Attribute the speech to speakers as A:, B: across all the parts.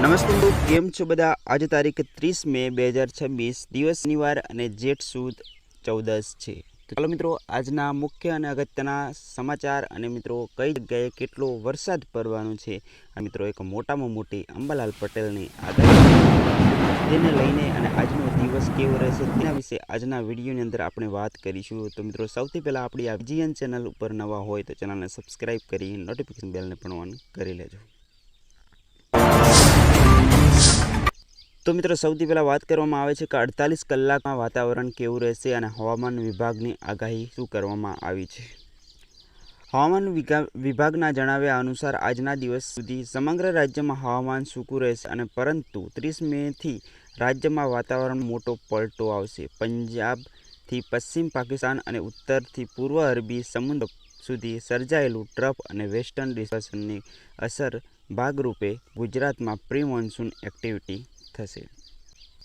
A: નમસ્તે મિત્રો, કેમ છો બધા? આજે તારીખ 30 મે 2026 દિવસ શનિવાર અને જેઠ સુદ 14 છે। તો ચાલો મિત્રો, આજના મુખ્ય અને અગત્યના સમાચાર અને મિત્રો કઈ જગ્યાએ કેટલો વરસાદ પડવાનો છે અને મિત્રો એક મોટામાં મોટી અંબાલાલ પટેલની આગાહી તેને લઈને અને આજનો દિવસ કેવો રહેશે તેના વિશે આજના વિડીયોની અંદર આપણે વાત કરીશું। તો મિત્રો સૌથી પહેલાં આપણી આ જીએન ચેનલ ઉપર નવા હોય તો ચેનલને સબસ્ક્રાઈબ કરી નોટિફિકેશન બેલને પણ ઓન કરી લેજો। તો મિત્રો સૌથી પહેલાં વાત કરવામાં આવે છે કે 48 કલાકમાં વાતાવરણ કેવું રહેશે અને હવામાન વિભાગની આગાહી શું કરવામાં આવી છે। હવામાન વિભાગના જણાવ્યા અનુસાર આજના દિવસ સુધી સમગ્ર રાજ્યમાં હવામાન સૂકું રહેશે અને પરંતુ 30 મેથી રાજ્યમાં વાતાવરણ મોટો પલટો આવશે। પંજાબથી પશ્ચિમ પાકિસ્તાન અને ઉત્તરથી પૂર્વ અરબી સમુદ્ર સુધી સર્જાયેલું ટ્રફ અને વેસ્ટર્ન ડિસ્ટર્બન્સની અસર ભાગરૂપે ગુજરાતમાં પ્રી મોન્સૂન એક્ટિવિટી થશે।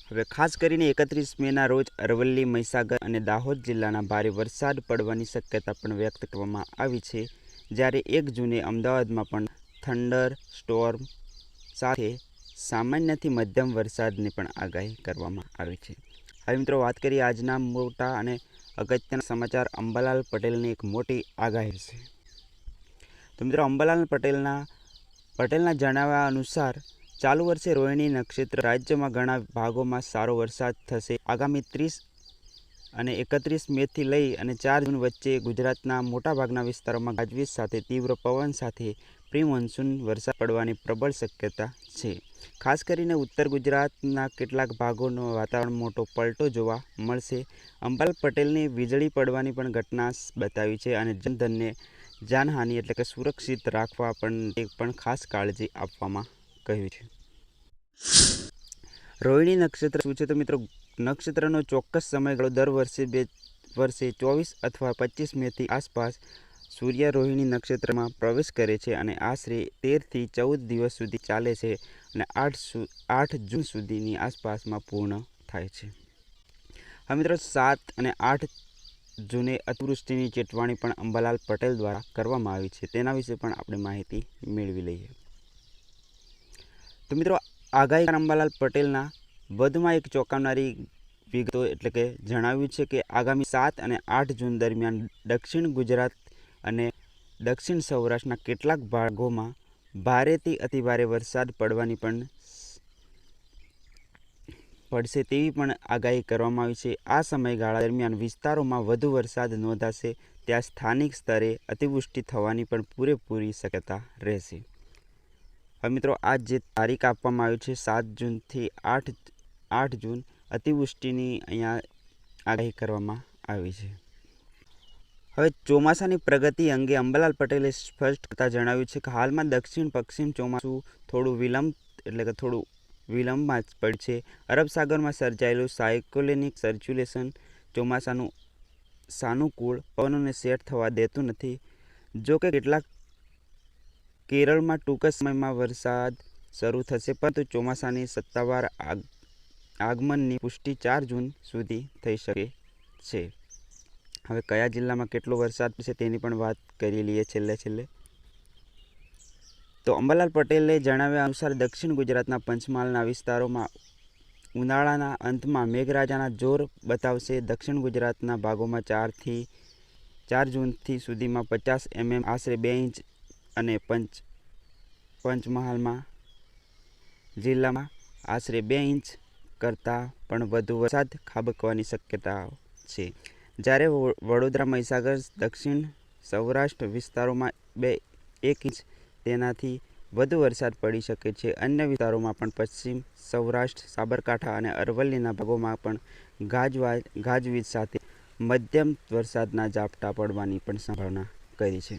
A: હવે ખાસ કરીને 31 મેના રોજ અરવલ્લી, મહીસાગર અને દાહોદ જિલ્લાના ભારે વરસાદ પડવાની શક્યતા પણ વ્યક્ત કરવામાં આવી છે, જ્યારે 1 જૂને અમદાવાદમાં પણ થંડર સ્ટોર્મ સાથે સામાન્યથી મધ્યમ વરસાદની પણ આગાહી કરવામાં આવી છે। હવે મિત્રો વાત કરીએ આજના મોટા અને અગત્યના સમાચાર અંબાલાલ પટેલની એક મોટી આગાહી છે। તો મિત્રો અંબાલાલ પટેલના જણાવ્યા અનુસાર ચાલુ વર્ષે રોહિણી નક્ષત્ર રાજ્યમાં ઘણા ભાગોમાં સારો વરસાદ થશે। આગામી 30 અને 31 મેથી લઈ અને 4 જૂન વચ્ચે ગુજરાતના મોટાભાગના વિસ્તારોમાં ગાજવીજ સાથે તીવ્ર પવન સાથે પ્રી મોન્સૂન વરસાદ પડવાની પ્રબળ શક્યતા છે। ખાસ કરીને ઉત્તર ગુજરાતના કેટલાક ભાગોનો વાતાવરણ મોટો પલટો જોવા મળશે। અંબાલાલ પટેલની વીજળી પડવાની પણ ઘટના બતાવી છે અને જનધનને જાનહાનિ એટલે કે સુરક્ષિત રાખવા પણ ખાસ કાળજી આપવામાં કહ્યું છે। રોહિણી નક્ષત્ર શું છે? તો મિત્રો નક્ષત્રનો ચોક્કસ સમયગાળો દર વર્ષે 24 અથવા 25 મેથી આસપાસ સૂર્ય રોહિણી નક્ષત્રમાં પ્રવેશ કરે છે અને આશરે 13 થી 14 દિવસ સુધી ચાલે છે અને 8 જૂન સુધીની આસપાસમાં પૂર્ણ થાય છે। હવે મિત્રો 7 અને 8 જૂને અતિવૃષ્ટિની ચેતવણી પણ અંબાલાલ પટેલ દ્વારા કરવામાં આવી છે, તેના વિશે પણ આપણે માહિતી મેળવી લઈએ। તો મિત્રો આગાહીકાર અંબાલાલ પટેલના વધુમાં એક ચોંકાવનારી વિગતો એટલે કે જણાવ્યું છે કે આગામી 7 અને 8 જૂન દરમિયાન દક્ષિણ ગુજરાત અને દક્ષિણ સૌરાષ્ટ્રના કેટલાક ભાગોમાં ભારેથી અતિભારે વરસાદ પડશે તેવી પણ આગાહી કરવામાં આવી છે। આ સમયગાળા દરમિયાન વિસ્તારોમાં વધુ વરસાદ નોંધાશે ત્યાં સ્થાનિક સ્તરે અતિવૃષ્ટિ થવાની પણ પૂરેપૂરી શક્યતા રહેશે। હવે મિત્રો આ જે તારીખ આપવામાં આવી છે 7 જૂનથી 8 જૂન અતિવૃષ્ટિની અહીંયા આગાહી કરવામાં આવી છે। હવે ચોમાસાની પ્રગતિ અંગે અંબાલાલ પટેલે સ્પષ્ટ કરતા જણાવ્યું છે કે હાલમાં દક્ષિણ પશ્ચિમ ચોમાસું થોડું વિલંબમાં જ પડશે। અરબ સાગરમાં સર્જાયેલું સાયક્લોનિક સર્ક્યુલેશન ચોમાસાનું સાનુકૂળ પવનોને સેટ થવા દેતું નથી। જો કે કેરળમાં ટૂંક સમયમાં વરસાદ શરૂ થશે, પરંતુ ચોમાસાની સત્તાવાર આગમનની પુષ્ટિ 4 જૂન સુધી થઈ શકે છે। હવે કયા જિલ્લામાં કેટલો વરસાદ પડશે તેની પણ વાત કરી લઈએ છેલ્લે। તો અંબાલાલ પટેલે જણાવ્યા અનુસાર દક્ષિણ ગુજરાતના પંચમહાલના વિસ્તારોમાં ઉનાળાના અંતમાં મેઘરાજાના જોર બતાવશે। દક્ષિણ ગુજરાતના ભાગોમાં 4 જૂન સુધીમાં 50 mm આશરે 2 ઇંચ અને પંચમહાલમાં જિલ્લામાં આશરે 2 ઇંચ કરતાં પણ વધુ વરસાદ ખાબકવાની શક્યતા છે, જ્યારે વડોદરા, મહીસાગર, દક્ષિણ સૌરાષ્ટ્ર વિસ્તારોમાં 1 ઇંચ તેનાથી વધુ વરસાદ પડી શકે છે। અન્ય વિસ્તારોમાં પણ પશ્ચિમ સૌરાષ્ટ્ર, સાબરકાંઠા અને અરવલ્લીના ભાગોમાં પણ ગાજવીજ સાથે મધ્યમ વરસાદના ઝાપટા પડવાની પણ સંભાવના કરી છે।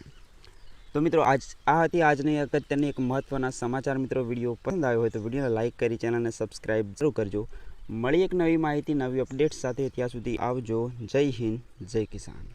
A: તો મિત્રો આ હતી આજની અગત્યની એક મહત્વના સમાચાર। મિત્રો વિડીયો પસંદ આવ્યો હોય તો વિડીયોને લાઇક કરી ચેનલને સબસ્ક્રાઈબ જરૂર કરજો। મળી એક નવી માહિતી, નવી અપડેટ સાથે, ત્યાં સુધી આવજો। જય હિન્દ, જય કિસાન।